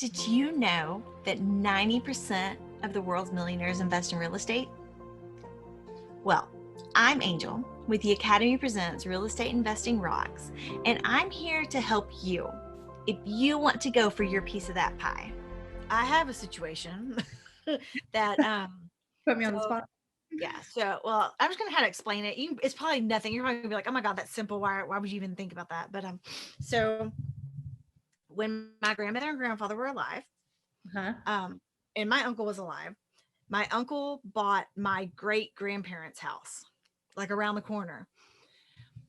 Did you know that 90% of the world's millionaires invest in real estate? Well, I'm Angel with the Academy Presents Real Estate Investing Rocks, and I'm here to help you if you want to go for your piece of that pie. I have a situation that Put me on the spot. well, I'm just gonna have to explain it. It's probably nothing. You're probably gonna be like, oh my god, that's simple. Why would you even think about that? But so when my grandmother and grandfather were alive, um, and my uncle was alive, my uncle bought my great grandparents' house, like around the corner.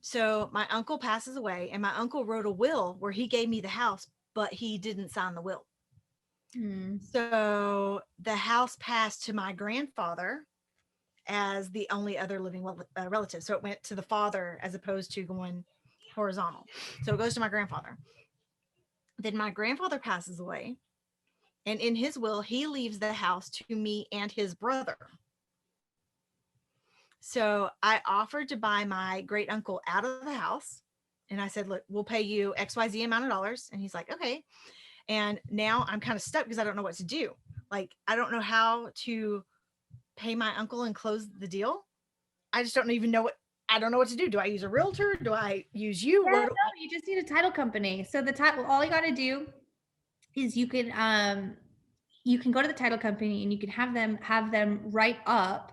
So my uncle passes away, and my uncle wrote a will where he gave me the house, but he didn't sign the will. So the house passed to my grandfather as the only other living relative. So it went to the father as opposed to going horizontal. So it goes to my grandfather. Then my grandfather passes away, and in his will, he leaves the house to me and his brother. So I offered to buy my great uncle out of the house. And I said, look, we'll pay you XYZ amount of dollars. And he's like, okay. And now I'm kind of stuck because I don't know what to do. Like, I don't know how to pay my uncle and close the deal. I just don't even know I don't know what to do. Do I use a realtor? Do I use you? No, you just need a title company. So the title, all you got to do is you can go to the title company and you can have them write up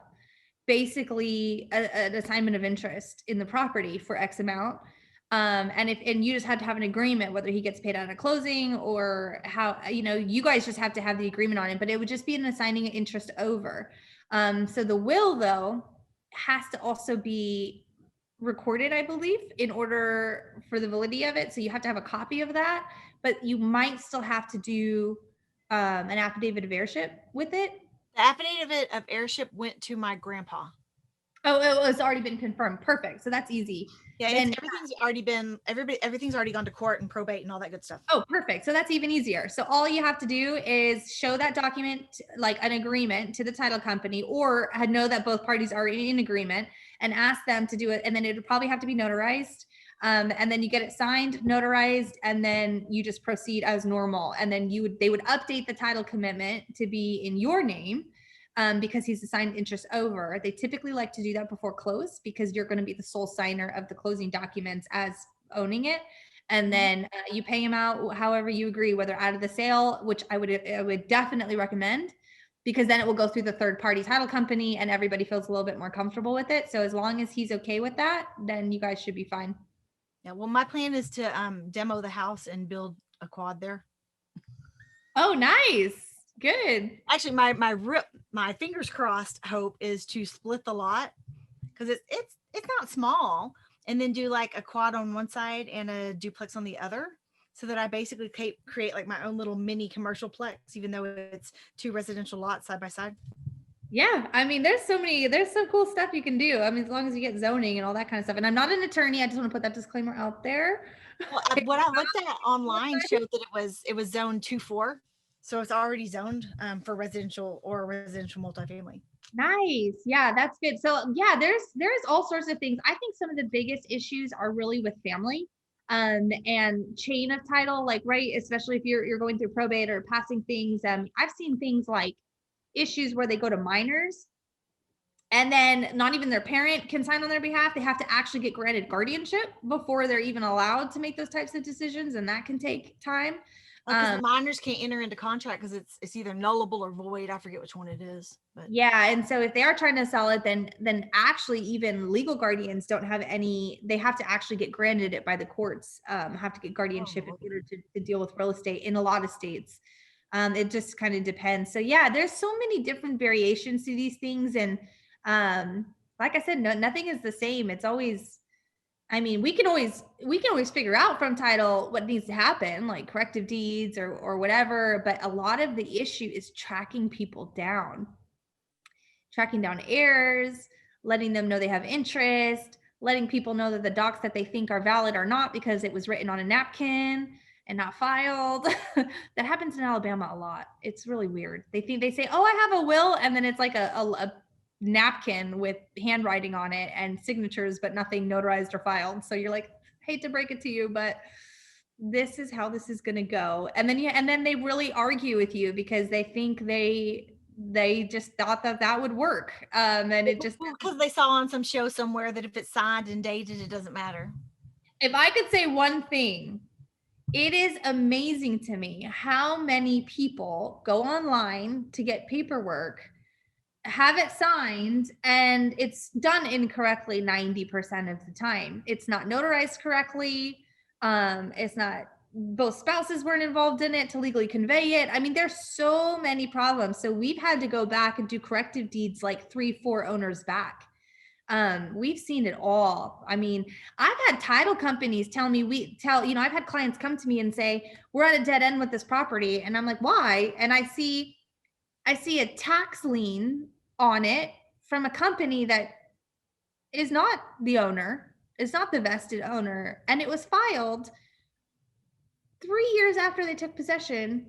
basically an assignment of interest in the property for X amount. And you just have to have an agreement whether he gets paid out of closing or how, you guys just have to have the agreement on it, but it would just be an assigning interest over. So the will though has to also be recorded, I believe, in order for the validity of it. So you have to have a copy of that, but you might still have to do an affidavit of heirship with it. The affidavit of heirship went to my grandpa. Oh, it was already been confirmed. Perfect. So that's easy. Yeah, everything's already gone to court and probate and all that good stuff. Oh, perfect. So that's even easier. So all you have to do is show that document, like an agreement, to the title company, or know that both parties are in agreement, and ask them to do it. And then it would probably have to be notarized. And then you get it signed, notarized, and then you just proceed as normal. And then they would update the title commitment to be in your name. Because he's assigned interest over. They typically like to do that before close because you're going to be the sole signer of the closing documents as owning it. And then you pay him out however you agree, whether out of the sale, which I would definitely recommend, because then it will go through the third party title company and everybody feels a little bit more comfortable with it. So as long as he's okay with that, then you guys should be fine. Yeah, well, my plan is to demo the house and build a quad there. Oh, nice. Good. Actually, my fingers crossed hope is to split the lot because it's not small, and then do like a quad on one side and a duplex on the other, so that I basically create like my own little mini commercial plex, even though it's two residential lots side by side. Yeah, I mean, there's some cool stuff you can do. I mean, as long as you get zoning and all that kind of stuff. And I'm not an attorney. I just want to put that disclaimer out there. Well, what I looked at online showed that it was zone 2-4, so it's already zoned for residential or residential multifamily. Nice. Yeah, that's good. So yeah, there's all sorts of things. I think some of the biggest issues are really with family and chain of title, like, right, especially if you're going through probate or passing things. I've seen things like issues where they go to minors and then not even their parent can sign on their behalf. They have to actually get granted guardianship before they're even allowed to make those types of decisions, and that can take time. Because minors can't enter into contract because it's either nullable or void. I forget which one it is. But yeah, and so if they are trying to sell it, then actually even legal guardians don't have any. They have to actually get granted it by the courts. Have to get guardianship in order to deal with real estate in a lot of states. It just kind of depends. So yeah, there's so many different variations to these things, and like I said, nothing is the same. It's always. I mean, we can always figure out from title what needs to happen, like corrective deeds or whatever. But a lot of the issue is tracking down heirs, letting them know they have interest, letting people know that the docs that they think are valid are not because it was written on a napkin and not filed. That happens in Alabama a lot. It's really weird. They say, oh, I have a will. And then it's like a napkin with handwriting on it and signatures, but nothing notarized or filed. So you're like, hate to break it to you, but this is how this is going to go. And then they really argue with you because they think they just thought that would work. And it just, because they saw on some show somewhere that if it's signed and dated, it doesn't matter. if I could say one thing, it is amazing to me how many people go online to get paperwork, have it signed, and it's done incorrectly 90% of the time. It's not notarized correctly. It's not, both spouses weren't involved in it to legally convey it. I mean, there's so many problems. So we've had to go back and do corrective deeds like 3-4 owners back. We've seen it all. I mean, I've had title companies tell me, I've had clients come to me and say, we're at a dead end with this property. And I'm like, why? And I see a tax lien on it from a company that is not the owner, is not the vested owner. And it was filed 3 years after they took possession,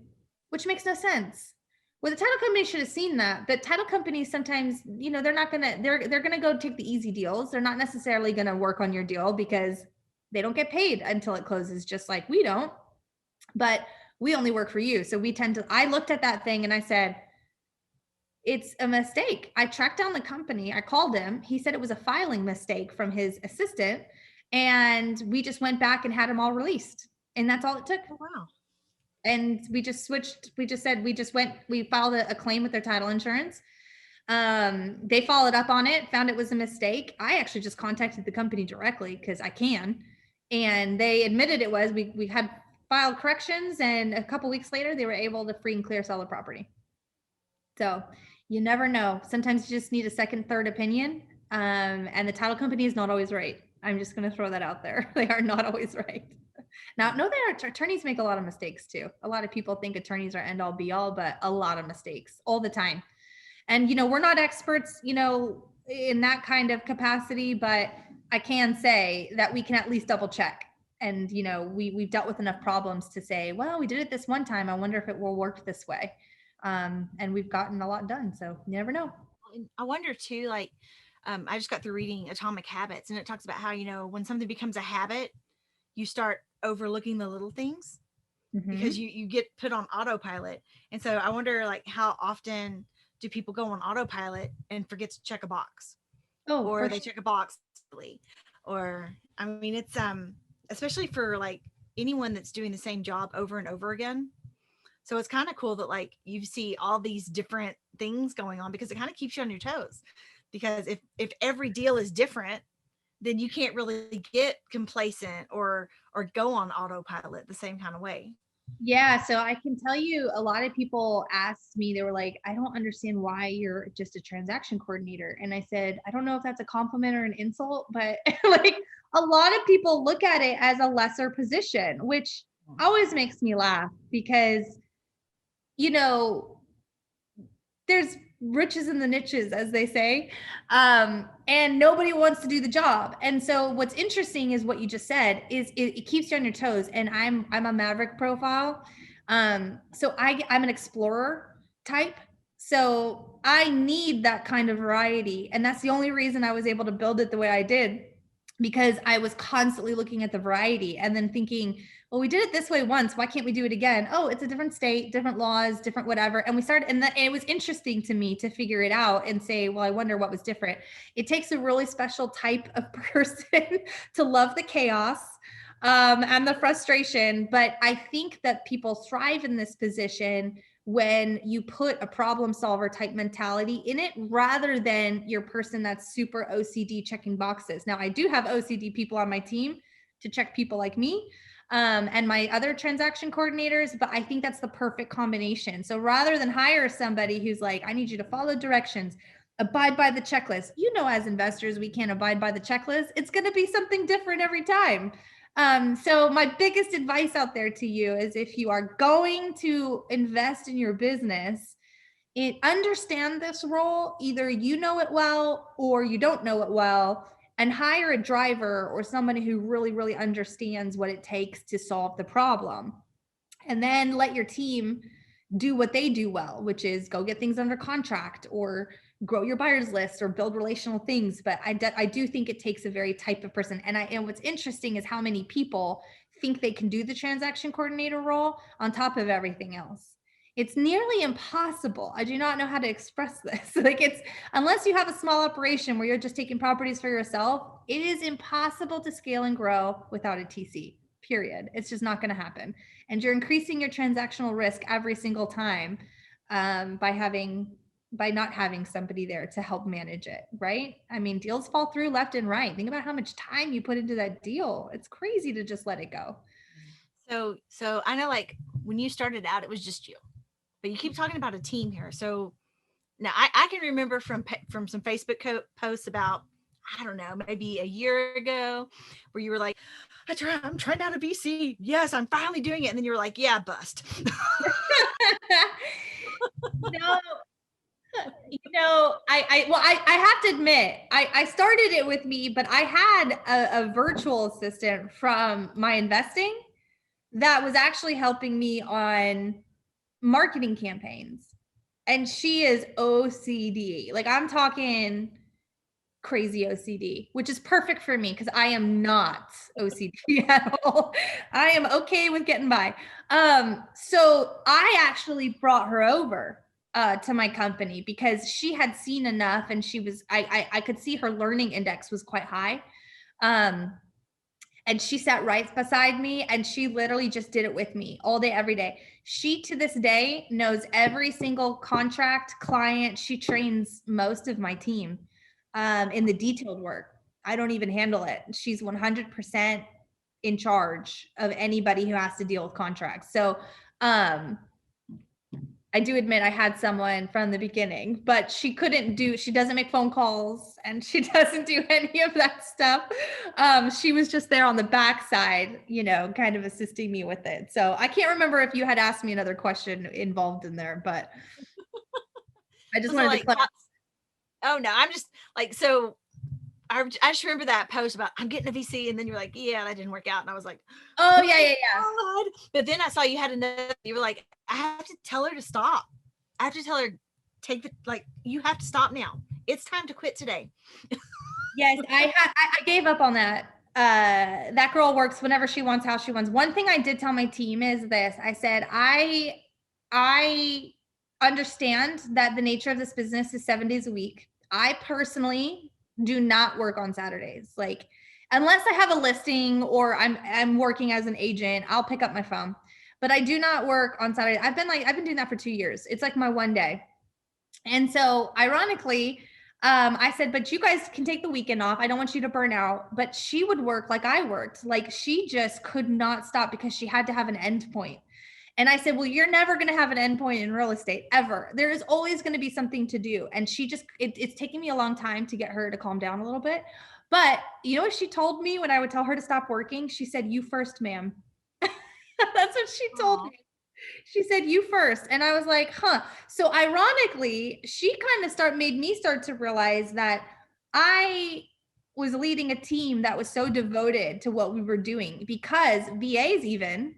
which makes no sense. Well, the title company should have seen that, but title companies sometimes, they're going to go take the easy deals. They're not necessarily going to work on your deal because they don't get paid until it closes, just like we don't. But we only work for you. So I looked at that thing and I said, it's a mistake. I tracked down the company. I called him. He said it was a filing mistake from his assistant. And we just went back and had them all released. And that's all it took. Oh, wow. And we just switched. We filed a claim with their title insurance. They followed up on it, found it was a mistake. I actually just contacted the company directly because I can. And they admitted it was. We had filed corrections, and a couple weeks later, they were able to free and clear sell the property. So you never know. Sometimes you just need a second, third opinion. And the title company is not always right. I'm just going to throw that out there. They are not always right. Now, no, attorneys make a lot of mistakes too. A lot of people think attorneys are end all be all, but a lot of mistakes all the time. And, we're not experts, in that kind of capacity, but I can say that we can at least double check. And, we've dealt with enough problems to say, well, we did it this one time. I wonder if it will work this way. And we've gotten a lot done. So you never know. I wonder too, like, I just got through reading Atomic Habits, and it talks about how, when something becomes a habit, you start overlooking the little things because you get put on autopilot. And so I wonder, like, how often do people go on autopilot and forget to check a box? Or they check a box, or, I mean, it's, especially for like anyone that's doing the same job over and over again. So it's kind of cool that like you see all these different things going on because it kind of keeps you on your toes. Because if every deal is different, then you can't really get complacent or go on autopilot the same kind of way. Yeah. So I can tell you, a lot of people asked me, they were like, I don't understand why you're just a transaction coordinator. And I said, I don't know if that's a compliment or an insult, but like a lot of people look at it as a lesser position, which always makes me laugh because, there's riches in the niches, as they say, and nobody wants to do the job. And so what's interesting is what you just said is it keeps you on your toes. And I'm a maverick profile. So I'm an explorer type. So I need that kind of variety. And that's the only reason I was able to build it the way I did, because I was constantly looking at the variety and then thinking, well, we did it this way once. Why can't we do it again? Oh, it's a different state, different laws, different whatever. And we started, and it was interesting to me to figure it out and say, well, I wonder what was different. It takes a really special type of person to love the chaos and the frustration. But I think that people thrive in this position when you put a problem solver type mentality in it, rather than your person that's super OCD checking boxes. Now, I do have OCD people on my team to check people like me. And my other transaction coordinators, but I think that's the perfect combination. So rather than hire somebody who's like, I need you to follow directions, abide by the checklist. As investors, we can't abide by the checklist. It's going to be something different every time. So my biggest advice out there to you is, if you are going to invest in your business, understand this role. Either you know it well or you don't know it well, and hire a driver or somebody who really, really understands what it takes to solve the problem. And then let your team do what they do well, which is go get things under contract or grow your buyers list or build relational things. But I do think it takes a very type of person. And what's interesting is how many people think they can do the transaction coordinator role on top of everything else. It's nearly impossible. I do not know how to express this. Like, it's, unless you have a small operation where you're just taking properties for yourself, it is impossible to scale and grow without a TC, period. It's just not going to happen. And you're increasing your transactional risk every single time by not having somebody there to help manage it, right? I mean, deals fall through left and right. Think about how much time you put into that deal. It's crazy to just let it go. So I know, like, when you started out, it was just you, but you keep talking about a team here. So now I can remember from some Facebook posts about, I don't know, maybe a year ago, where you were like, I'm trying out a VC. Yes, I'm finally doing it. And then you were like, yeah, bust. No, I have to admit, I started it with me, but I had a virtual assistant from my investing that was actually helping me on marketing campaigns. And she is OCD. Like, I'm talking crazy OCD, which is perfect for me because I am not OCD at all. I am okay with getting by. So I actually brought her over to my company because she had seen enough, and she was, I could see her learning index was quite high. And she sat right beside me, and she literally just did it with me all day, every day. She, to this day, knows every single contract, client. She trains most of my team in the detailed work. I don't even handle it. She's 100% in charge of anybody who has to deal with contracts. So I do admit I had someone from the beginning, but she doesn't make phone calls, and she doesn't do any of that stuff. She was just there on the backside, kind of assisting me with it. So I can't remember if you had asked me another question involved in there, but I just wanted to clarify. Oh no, I'm just like, so I just remember that post about, I'm getting a VC, and then you're like, yeah, that didn't work out. And I was like, oh yeah. God. But then I saw you had another, you were like, I have to tell her to stop. I have to tell her, you have to stop now. It's time to quit today. Yes, I gave up on that. That girl works whenever she wants, how she wants. One thing I did tell my team is this. I said, I understand that the nature of this business is 7 days a week. I personally do not work on Saturdays. Like, unless I have a listing or I'm working as an agent, I'll pick up my phone. But I do not work on Saturday. I've been doing that for 2 years. It's like my one day. And so ironically, I said, but you guys can take the weekend off. I don't want you to burn out. But she would work like I worked. Like, she just could not stop because she had to have an end point. And I said, well, you're never going to have an end point in real estate ever. There is always going to be something to do. And she just, it's taking me a long time to get her to calm down a little bit. But you know what she told me when I would tell her to stop working? She said, you first, ma'am. That's what she told me. She said, you first. And I was like, huh. So ironically, she kind of made me start to realize that I was leading a team that was so devoted to what we were doing, because VAs, even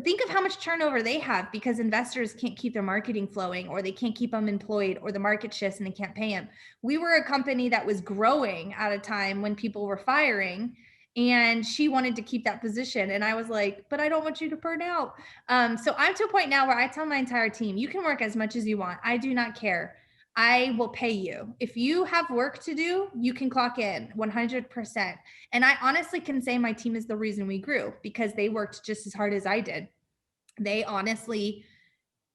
think of how much turnover they have because investors can't keep their marketing flowing, or they can't keep them employed, or the market shifts and they can't pay them. We were a company that was growing at a time when people were firing, and she wanted to keep that position. And I was like, but I don't want you to burn out. So I'm to a point now where I tell my entire team, you can work as much as you want. I do not care. I will pay you. If you have work to do, you can clock in 100%. And I honestly can say my team is the reason we grew, because they worked just as hard as I did. They honestly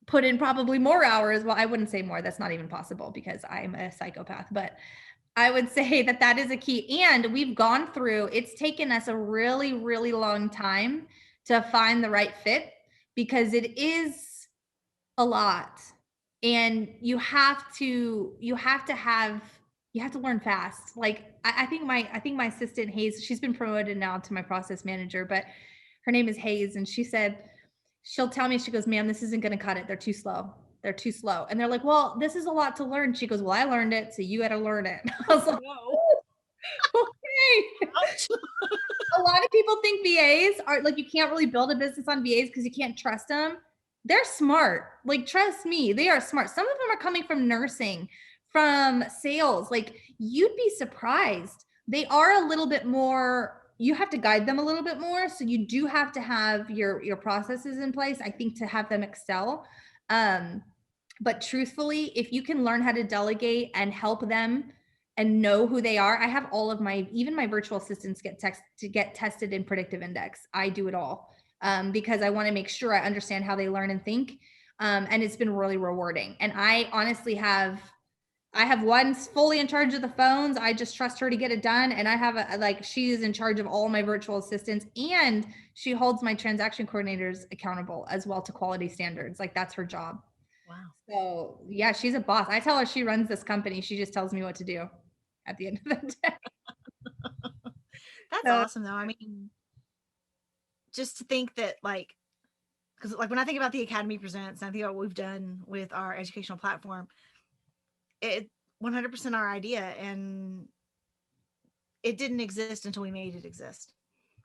put in probably more hours. Well, I wouldn't say more. That's not even possible because I'm a psychopath, but I would say that is a key. And we've gone through, it's taken us a really, really long time to find the right fit, because it is a lot. And you have to learn fast. Like, I think my assistant Hayes, she's been promoted now to my process manager, but her name is Hayes. And she said, she'll tell me, she goes, ma'am, this isn't going to cut it. They're too slow. And they're like, well, this is a lot to learn. She goes, well, I learned it, so you got to learn it. I was like, okay. A lot of people think VAs are like, you can't really build a business on VAs because you can't trust them. They're smart. Like, trust me, they are smart. Some of them are coming from nursing, from sales. Like, you'd be surprised. They are a little bit more you have to guide them a little bit more. So you do have to have your processes in place, I think, to have them excel. But truthfully, if you can learn how to delegate and help them and know who they are, I have all of even my virtual assistants get tested in predictive index. I do it all because I want to make sure I understand how they learn and think. And it's been really rewarding. And I honestly I have one fully in charge of the phones. I just trust her to get it done. And I have she is in charge of all my virtual assistants, and she holds my transaction coordinators accountable as well to quality standards. Like, that's her job. Wow. So yeah, she's a boss. I tell her she runs this company. She just tells me what to do at the end of the day. That's awesome though. I mean, just to think that because when I think about the Academy Presents and I think about what we've done with our educational platform, it 100% our idea, and it didn't exist until we made it exist.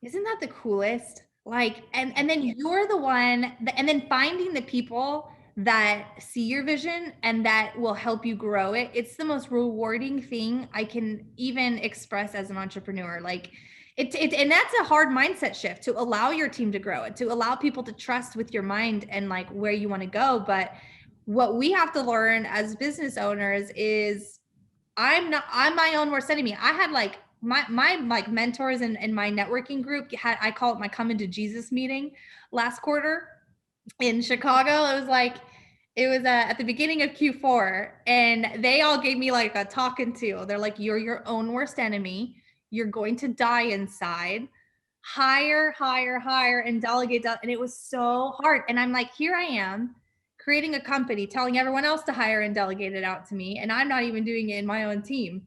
Isn't that the coolest? And then you're the one and then finding the people that see your vision and that will help you grow it. It's the most rewarding thing I can even express as an entrepreneur. And that's a hard mindset shift, to allow your team to grow it, to allow people to trust with your mind and where you want to go. But what we have to learn as business owners is I'm my own worst enemy. I had my mentors in my networking group I call it my come into Jesus meeting last quarter in Chicago. It was at the beginning of Q4, and they all gave me a talking to. They're like, you're your own worst enemy. You're going to die inside. Hire, and delegate. And it was so hard. And I'm like, here I am creating a company, telling everyone else to hire and delegate it out to me. And I'm not even doing it in my own team,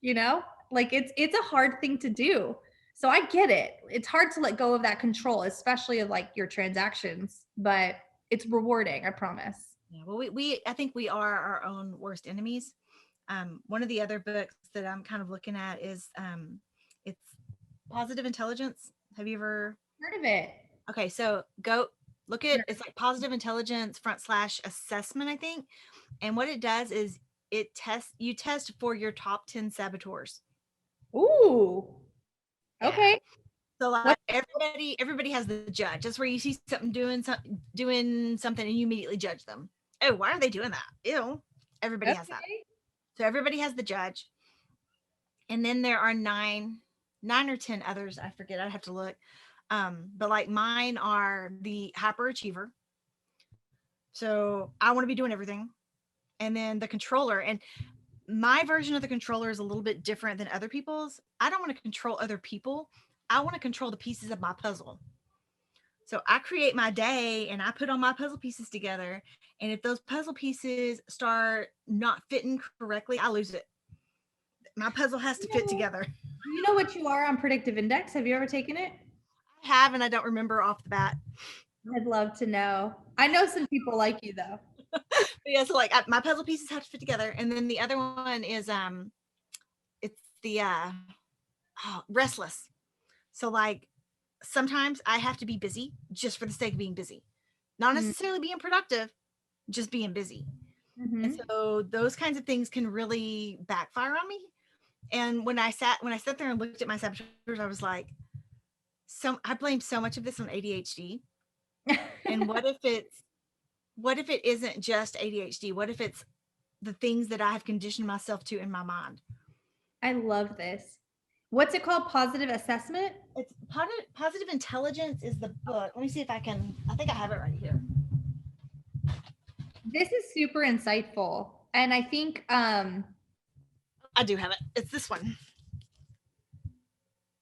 it's a hard thing to do. So I get it. It's hard to let go of that control, especially of your transactions, but it's rewarding, I promise. Yeah, well, I think we are our own worst enemies. One of the other books that I'm kind of looking at is it's Positive Intelligence. Have you ever heard of it? Okay, so go look at it's like Positive Intelligence /assessment, I think. And what it does is you test for your top 10 saboteurs. Ooh. Okay. Yeah. So everybody has the judge. That's where you see something doing something and you immediately judge them. Oh, why are they doing that? Ew. Everybody has that. So everybody has the judge. And then there are nine or 10 others. I forget. I'd have to look. But mine are the hyperachiever. So I want to be doing everything. And then the controller. And my version of the controller is a little bit different than other people's. I don't want to control other people. I want to control the pieces of my puzzle. So I create my day and I put all my puzzle pieces together. And if those puzzle pieces start not fitting correctly, I lose it. My puzzle has to fit together. You know what you are on predictive index? Have you ever taken it? I have, and I don't remember off the bat. I'd love to know. I know some people like you though. Yeah, so my puzzle pieces have to fit together. And then the other one is it's the restless. So sometimes I have to be busy just for the sake of being busy, not necessarily being productive, just being busy. Mm-hmm. And so those kinds of things can really backfire on me. And when I sat there and looked at my saboteurs, I was like, I blame so much of this on ADHD. And what if it isn't just ADHD? What if it's the things that I have conditioned myself to in my mind? I love this. What's it called? Positive assessment? It's Positive Intelligence is the book. Let me see if I think I have it right here. This is super insightful. And I think I do have it. It's this one.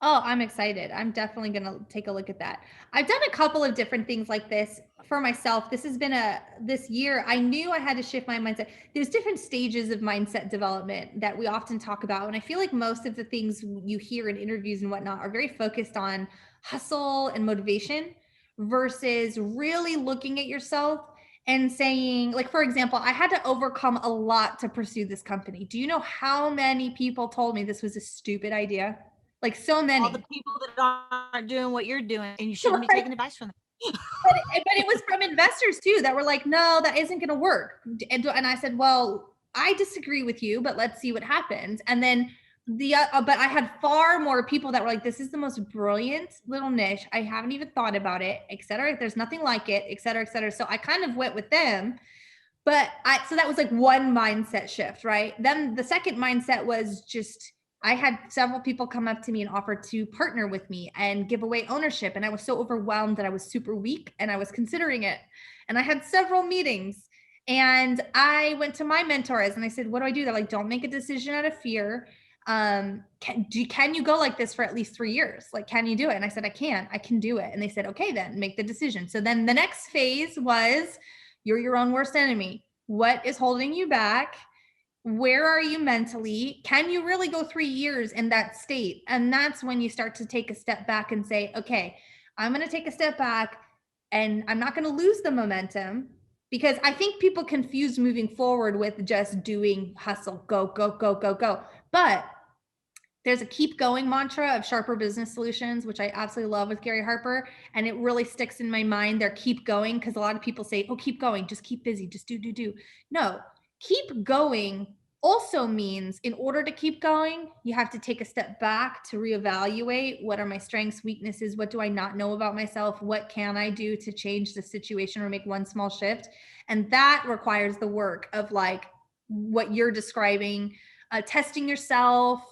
Oh, I'm excited. I'm definitely going to take a look at that. I've done a couple of different things like this for myself. This has been this year. I knew I had to shift my mindset. There's different stages of mindset development that we often talk about. And I feel like most of the things you hear in interviews and whatnot are very focused on hustle and motivation versus really looking at yourself and saying, for example, I had to overcome a lot to pursue this company. Do you know how many people told me this was a stupid idea? So many. All the people that aren't doing what you're doing, and you shouldn't be taking advice from them. but it was from investors too that were like, no, that isn't going to work. And I said, well, I disagree with you, but let's see what happens. And then But I had far more people that were like, this is the most brilliant little niche. I haven't even thought about it, et cetera. There's nothing like it, et cetera, et cetera. So I kind of went with them. But so that was like one mindset shift, right? Then the second mindset was just, I had several people come up to me and offer to partner with me and give away ownership. And I was so overwhelmed that I was super weak and I was considering it. And I had several meetings and I went to my mentors and I said, what do I do? They're like, don't make a decision out of fear. Can you go like this for at least 3 years? Like, can you do it? And I said, I can do it. And they said, okay, then make the decision. So then the next phase was, you're your own worst enemy. What is holding you back? Where are you mentally? Can you really go 3 years in that state? And that's when you start to take a step back and say, okay, I'm going to take a step back and I'm not going to lose the momentum, because I think people confuse moving forward with just doing hustle, go, go, go, go, go. But there's a keep going mantra of Sharper Business Solutions, which I absolutely love with Gary Harper. And it really sticks in my mind. They're keep going, because a lot of people say, oh, keep going, just keep busy, just do. No, keep going also means in order to keep going, you have to take a step back to reevaluate, what are my strengths, weaknesses, what do I not know about myself, what can I do to change the situation or make one small shift. And that requires the work of like what you're describing, testing yourself,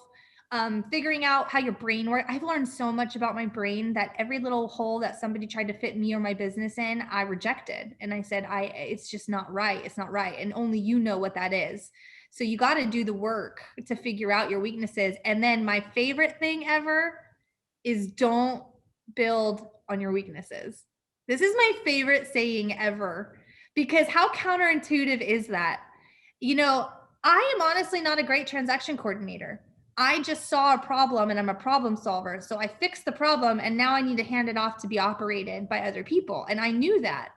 figuring out how your brain works. I've learned so much about my brain that every little hole that somebody tried to fit me or my business in, I rejected. And I said, it's just not right. It's not right. And only you know what that is. So you got to do the work to figure out your weaknesses. And then my favorite thing ever is don't build on your weaknesses. This is my favorite saying ever, because how counterintuitive is that? You know, I am honestly not a great transaction coordinator. I just saw a problem and I'm a problem solver. So I fixed the problem and now I need to hand it off to be operated by other people. And I knew that,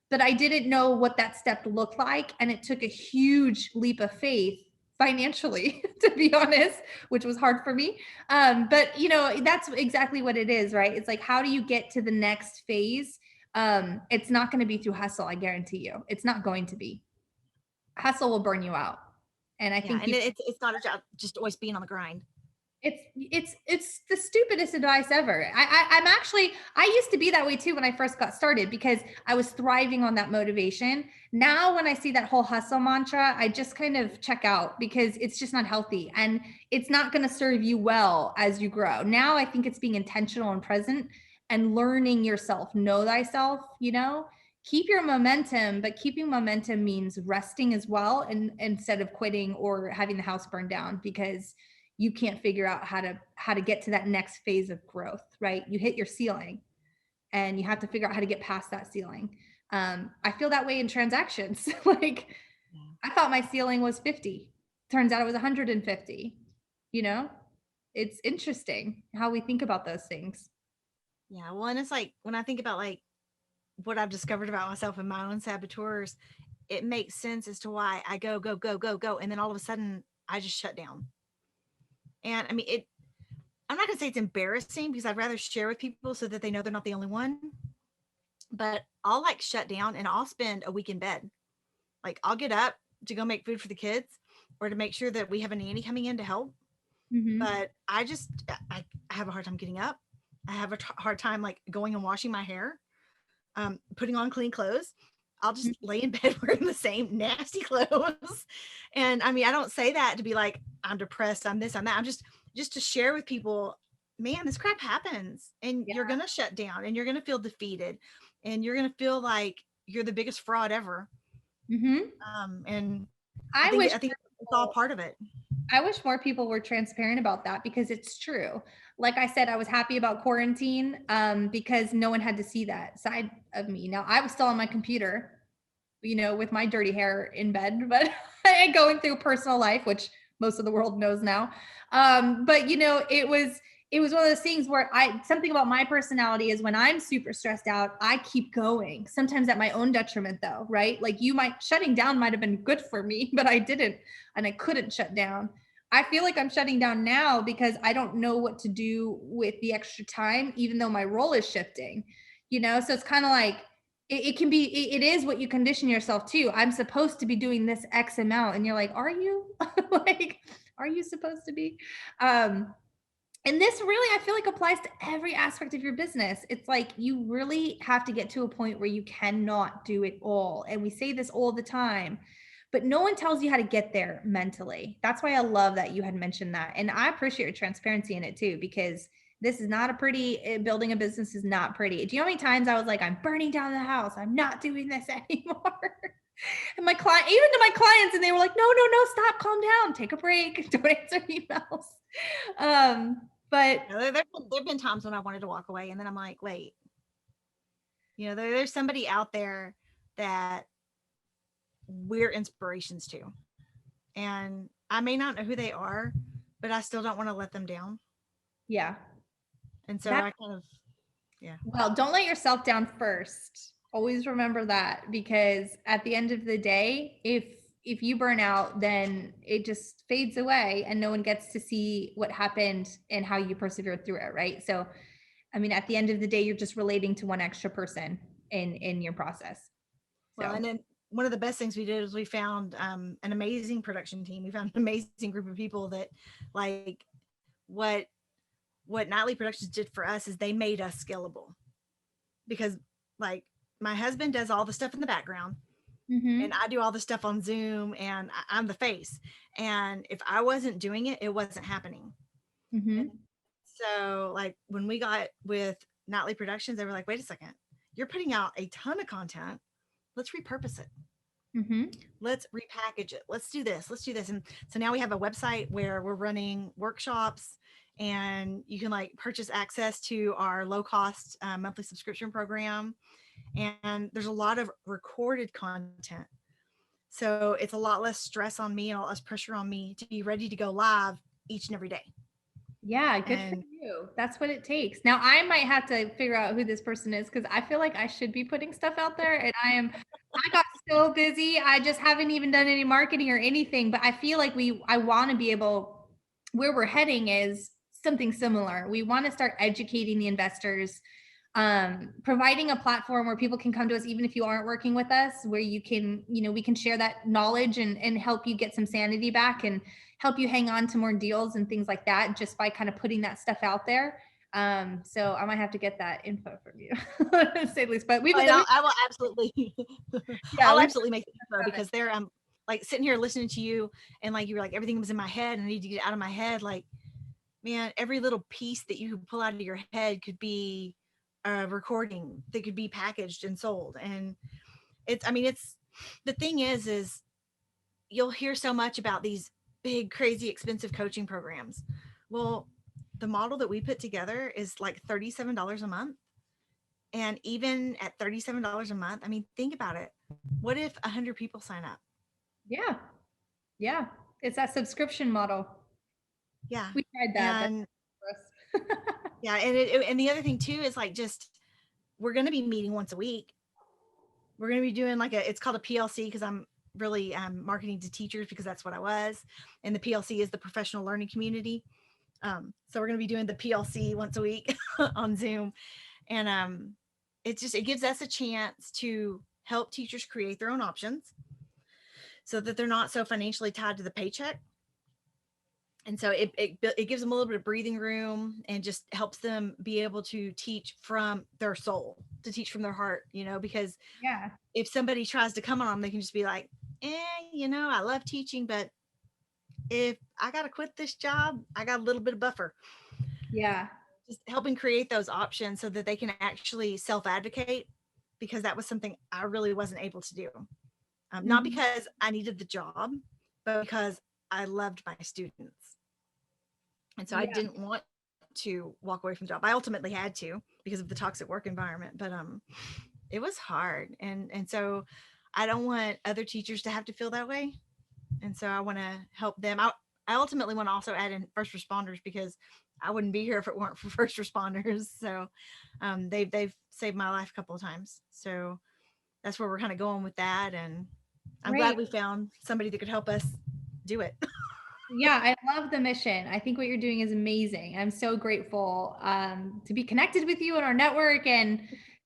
but I didn't know what that step looked like. And it took a huge leap of faith financially, to be honest, which was hard for me. But you know, that's exactly what it is, right? It's like, how do you get to the next phase? It's not going to be through hustle. I guarantee you, it's not going to be. Hustle will burn you out. And I think it's not a job just always being on the grind. It's the stupidest advice ever. I used to be that way too when I first got started, because I was thriving on that motivation. Now, when I see that whole hustle mantra, I just kind of check out, because it's just not healthy and it's not going to serve you well as you grow. Now, I think it's being intentional and present and learning yourself, know thyself, you know, keep your momentum, but keeping momentum means resting as well. And instead of quitting or having the house burned down, because you can't figure out how to get to that next phase of growth, right? You hit your ceiling and you have to figure out how to get past that ceiling. I feel that way in transactions. Like, I thought my ceiling was 50. Turns out it was 150. You know, it's interesting how we think about those things. Yeah. Well, and it's like, when I think about like what I've discovered about myself and my own saboteurs, it makes sense as to why I go, go, go, go, go. And then all of a sudden I just shut down. And I mean, I'm not going to say it's embarrassing, because I'd rather share with people so that they know they're not the only one. But I'll like shut down and I'll spend a week in bed. Like, I'll get up to go make food for the kids or to make sure that we have a nanny coming in to help. Mm-hmm. But I have a hard time getting up. I have a hard time like going and washing my hair, putting on clean clothes. I'll just lay in bed wearing the same nasty clothes. And I mean, I don't say that to be like, I'm depressed, I'm this, I'm that. I'm just to share with people, man, this crap happens and you're going to shut down and you're going to feel defeated and you're going to feel like you're the biggest fraud ever. And I think it's all part of it. I wish more people were transparent about that, because it's true. Like I said, I was happy about quarantine because no one had to see that side of me. Now, I was still on my computer, you know, with my dirty hair in bed, but going through personal life, which most of the world knows now. But you know, it was one of those things where something about my personality is when I'm super stressed out, I keep going, sometimes at my own detriment though, right? Like shutting down might've been good for me, but I didn't, and I couldn't shut down. I feel like I'm shutting down now because I don't know what to do with the extra time, even though my role is shifting, you know? So it's kind of like, it is what you condition yourself to. I'm supposed to be doing this X amount. And you're like, are you? Like, Are you supposed to be? And this really, I feel like, applies to every aspect of your business. It's like you really have to get to a point where you cannot do it all. And we say this all the time, but no one tells you how to get there mentally. That's why I love that you had mentioned that. And I appreciate your transparency in it too, because this is not a pretty, building a business is not pretty. Do you know how many times I was like, I'm burning down the house, I'm not doing this anymore? And my client, even to my clients, and they were like, no, stop, calm down, take a break, don't answer emails. But there've been times when I wanted to walk away, and then I'm like, wait, there's somebody out there that we're inspirations to, and I may not know who they are, but I still don't want to let them down. Yeah. And so I kind of, well, don't let yourself down first. Always remember that, because at the end of the day, if you burn out, then it just fades away and no one gets to see what happened and how you persevered through it, right? So, I mean, at the end of the day, you're just relating to one extra person in your process. Well, and then one of the best things we did is we found an amazing production team. We found an amazing group of people that, like, what Nightly Productions did for us is they made us scalable, because, like, my husband does all the stuff in the background. Mm-hmm. And I do all the stuff on Zoom, and I'm the face. And if I wasn't doing it, it wasn't happening. Mm-hmm. So, like, when we got with Nightly Productions, they were like, wait a second, you're putting out a ton of content. Let's repurpose it. Mm-hmm. Let's repackage it. Let's do this. And so now we have a website where we're running workshops, and you can, like, purchase access to our low cost monthly subscription program. And there's a lot of recorded content. So it's a lot less stress on me and a lot less pressure on me to be ready to go live each and every day. Yeah, good for you. That's what it takes. Now I might have to figure out who this person is, because I feel like I should be putting stuff out there, and I got so busy. I just haven't even done any marketing or anything, but I feel like I want to be able, where we're heading is something similar. We want to start educating the investors, providing a platform where people can come to us, even if you aren't working with us, where you can, we can share that knowledge and help you get some sanity back and help you hang on to more deals and things like that, just by kind of putting that stuff out there. So I might have to get that info from you, to say the least. But I will absolutely, I'll absolutely make the info, because they're like sitting here listening to you, and like you were like, everything was in my head and I need to get it out of my head. Like, man, every little piece that you could pull out of your head could be a recording that could be packaged and sold. And it's the thing is you'll hear so much about these big, crazy, expensive coaching programs. Well, the model that we put together is like $37 a month. And even at $37 a month, I mean, think about it. What if 100 people sign up? Yeah. Yeah. It's that subscription model. Yeah. We tried that. And yeah. And the other thing too is, like, just, we're going to be meeting once a week. We're going to be doing it's called a PLC, because I'm really marketing to teachers, because that's what I was. And the PLC is the professional learning community. So we're going to be doing the PLC once a week on Zoom. And it gives us a chance to help teachers create their own options, so that they're not so financially tied to the paycheck. And so it gives them a little bit of breathing room, and just helps them be able to teach from their soul, to teach from their heart, because if somebody tries to come on them, they can just be like, I love teaching, but if I got to quit this job, I got a little bit of buffer. Yeah. Just helping create those options so that they can actually self-advocate, because that was something I really wasn't able to do. Not because I needed the job, but because I loved my students. And so I didn't want to walk away from the job. I ultimately had to, because of the toxic work environment, but it was hard. And so I don't want other teachers to have to feel that way. And so I want to help them. I ultimately want to also add in first responders, because I wouldn't be here if it weren't for first responders. So they've saved my life a couple of times. So that's where we're kind of going with that. And I'm glad we found somebody that could help us do it. Yeah, I love the mission. I think what you're doing is amazing. I'm so grateful to be connected with you in our network, and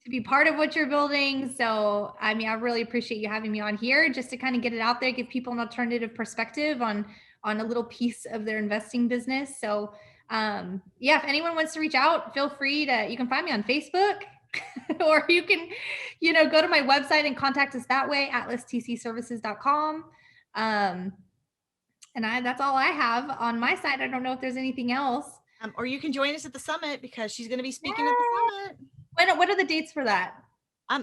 to be part of what you're building. So, I mean, I really appreciate you having me on here just to kind of get it out there, give people an alternative perspective on a little piece of their investing business. So, yeah, if anyone wants to reach out, feel free to, you can find me on Facebook or you can, go to my website and contact us that way, atlastcservices.com. And that's all I have on my side. I don't know if there's anything else. Or you can join us at the summit because she's going to be speaking at the summit. What are the dates for that?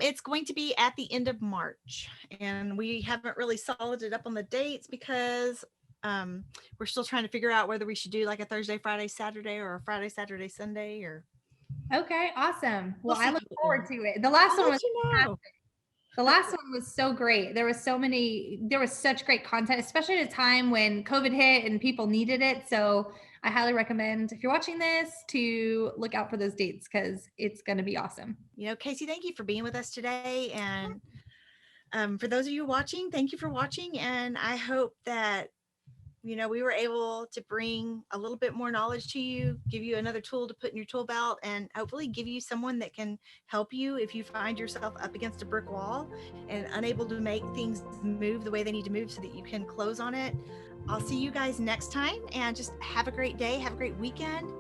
It's going to be at the end of March, and we haven't really solid it up on the dates because we're still trying to figure out whether we should do like a Thursday, Friday, Saturday, or a Friday, Saturday, Sunday, or. Okay, awesome. Well, We'll I look forward to it. The last one was fantastic. The last one was so great. There was such great content, especially at a time when COVID hit and people needed it. So I highly recommend, if you're watching this, to look out for those dates because it's going to be awesome. Casey, thank you for being with us today. And for those of you watching, thank you for watching. And I hope that, we were able to bring a little bit more knowledge to you, give you another tool to put in your tool belt, and hopefully give you someone that can help you if you find yourself up against a brick wall and unable to make things move the way they need to move so that you can close on it. I'll see you guys next time, and just have a great day. Have a great weekend.